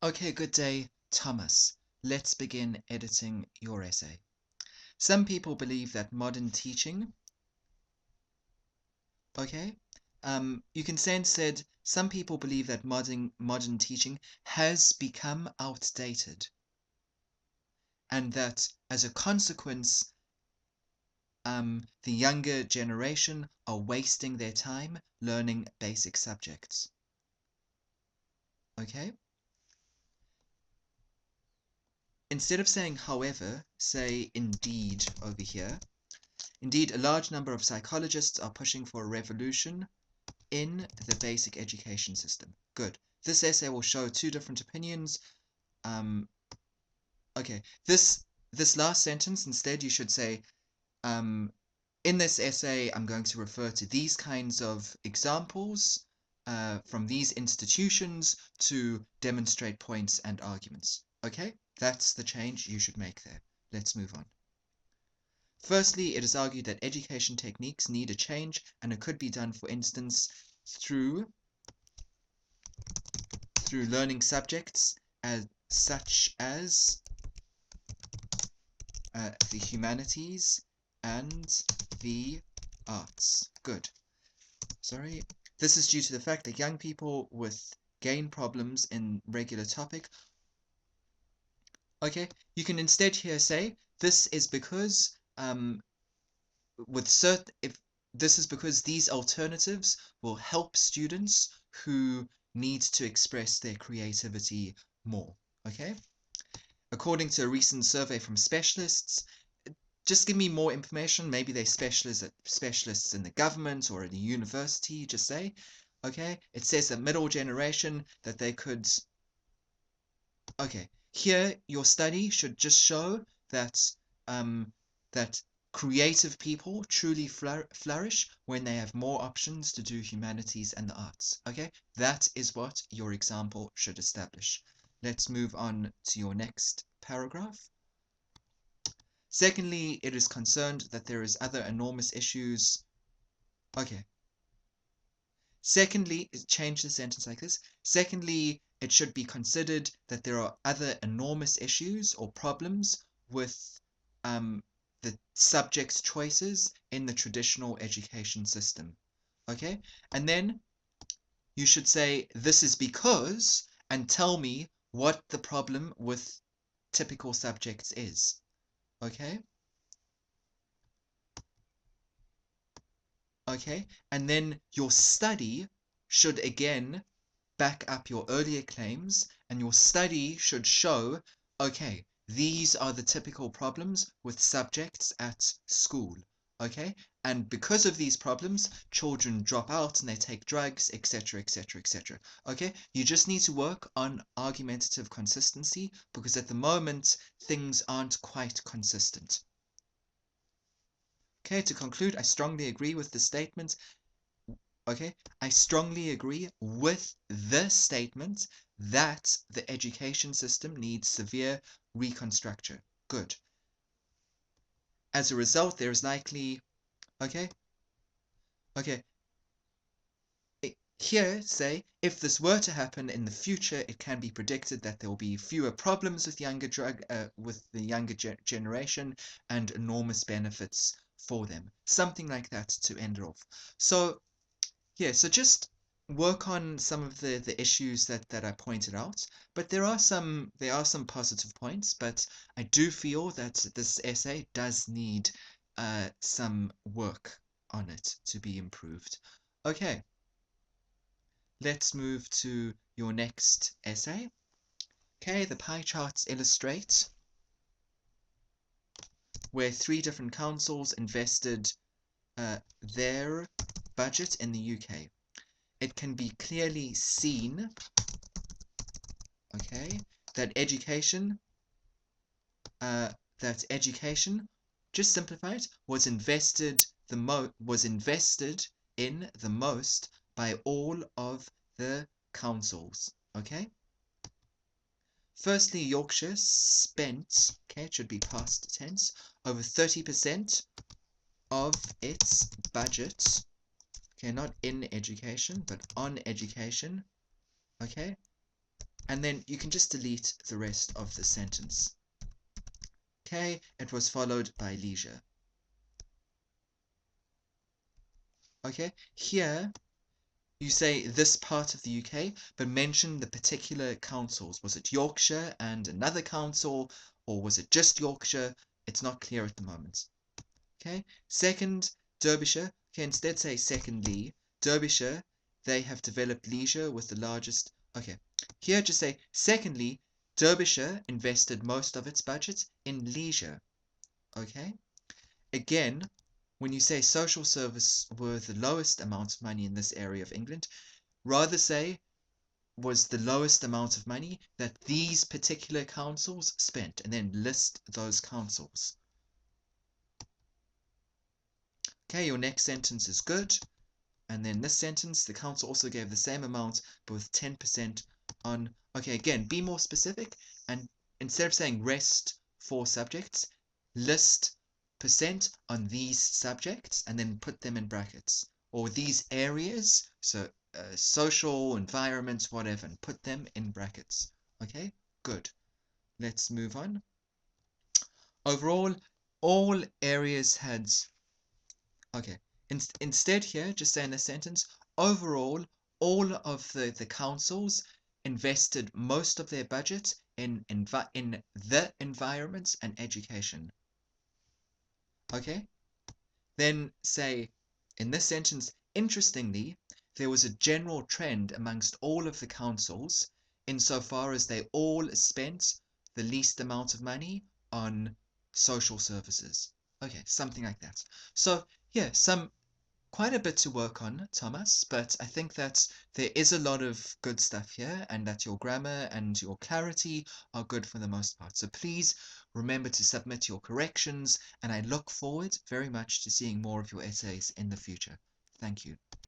Okay, good day, Thomas. Let's begin editing your essay. Some people believe that modern teaching, okay, you can say instead, some people believe that modern teaching has become outdated, and that as a consequence, the younger generation are wasting their time learning basic subjects. Okay? Instead of saying however, say indeed over here. Indeed, a large number of psychologists are pushing for a revolution in the basic education system. Good. This essay will show two different opinions. Um, okay, this last sentence, instead you should say, in this essay, I'm going to refer to these kinds of examples from these institutions to demonstrate points and arguments. Okay, that's the change you should make there. Let's move on. Firstly, it is argued that education techniques need a change, and it could be done, for instance, through learning subjects such as the humanities and the arts. Good. Sorry. This is due to the fact that young people with gain problems in regular topic. Okay, you can instead here say this is because if this is because these alternatives will help students who need to express their creativity more. Okay? According to a recent survey from specialists, just give me more information. Maybe they're specialists in the government or in the university, just say. Okay? It says that middle generation that they could. Okay, here your study should just show that that creative people truly flourish when they have more options to do humanities and the arts. Okay, that is what your example should establish. Let's move on to your next paragraph. Secondly, it is concerned that there is other enormous issues. Okay. Secondly, change the sentence like this. Secondly, it should be considered that there are other enormous issues or problems with the subject's choices in the traditional education system. Okay? And then you should say, this is because, and tell me what the problem with typical subjects is. Okay? Okay? And then your study should again back up your earlier claims, and your study should show, okay, these are the typical problems with subjects at school. Okay? And because of these problems, children drop out and they take drugs, etc., etc., etc. Okay? You just need to work on argumentative consistency because at the moment, things aren't quite consistent. Okay, to conclude, I strongly agree with the statement. Okay, I strongly agree with the statement that the education system needs severe reconstruction. Good. As a result, there is likely, okay, okay, here say, if this were to happen in the future, it can be predicted that there will be fewer problems with with the younger generation and enormous benefits for them. Something like that to end it off. So yeah, so just work on some of the issues that I pointed out, but there are some positive points, but I do feel that this essay does need some work on it to be improved. Okay, let's move to your next essay. Okay, the pie charts illustrate where 3 different councils invested their budget in the UK. It can be clearly seen, okay, that education, just simplified, was invested in the most by all of the councils. Okay. Firstly, Yorkshire spent, okay, it should be past tense, over 30% of its budget, okay, not in education, but on education, okay, And then you can just delete the rest of the sentence. Okay, it was followed by leisure. Okay, here you say this part of the UK, but mention the particular councils. Was it Yorkshire and another council, or was it just Yorkshire? It's not clear at the moment. Okay, second, Derbyshire. Okay, instead say secondly, Derbyshire, they have developed leisure with the largest. Okay, here just say secondly, Derbyshire invested most of its budget in leisure. Okay, again, when you say social service were the lowest amount of money in this area of England, rather say was the lowest amount of money that these particular councils spent, and then list those councils. Okay, your next sentence is good. And then this sentence, the council also gave the same amount, but with 10% on. Okay, again, be more specific. And instead of saying rest for subjects, list percent on these subjects and then put them in brackets. Or these areas, so social, environment, whatever, and put them in brackets. Okay, good. Let's move on. Overall, all areas had. Okay. Instead here, just say in the sentence, overall, all of the councils invested most of their budget in the environment and education. Okay? Then say, in this sentence, interestingly, there was a general trend amongst all of the councils insofar as they all spent the least amount of money on social services. Okay, something like that. So, yeah, quite a bit to work on, Thomas, but I think that there is a lot of good stuff here and that your grammar and your clarity are good for the most part. So please remember to submit your corrections, and I look forward very much to seeing more of your essays in the future. Thank you.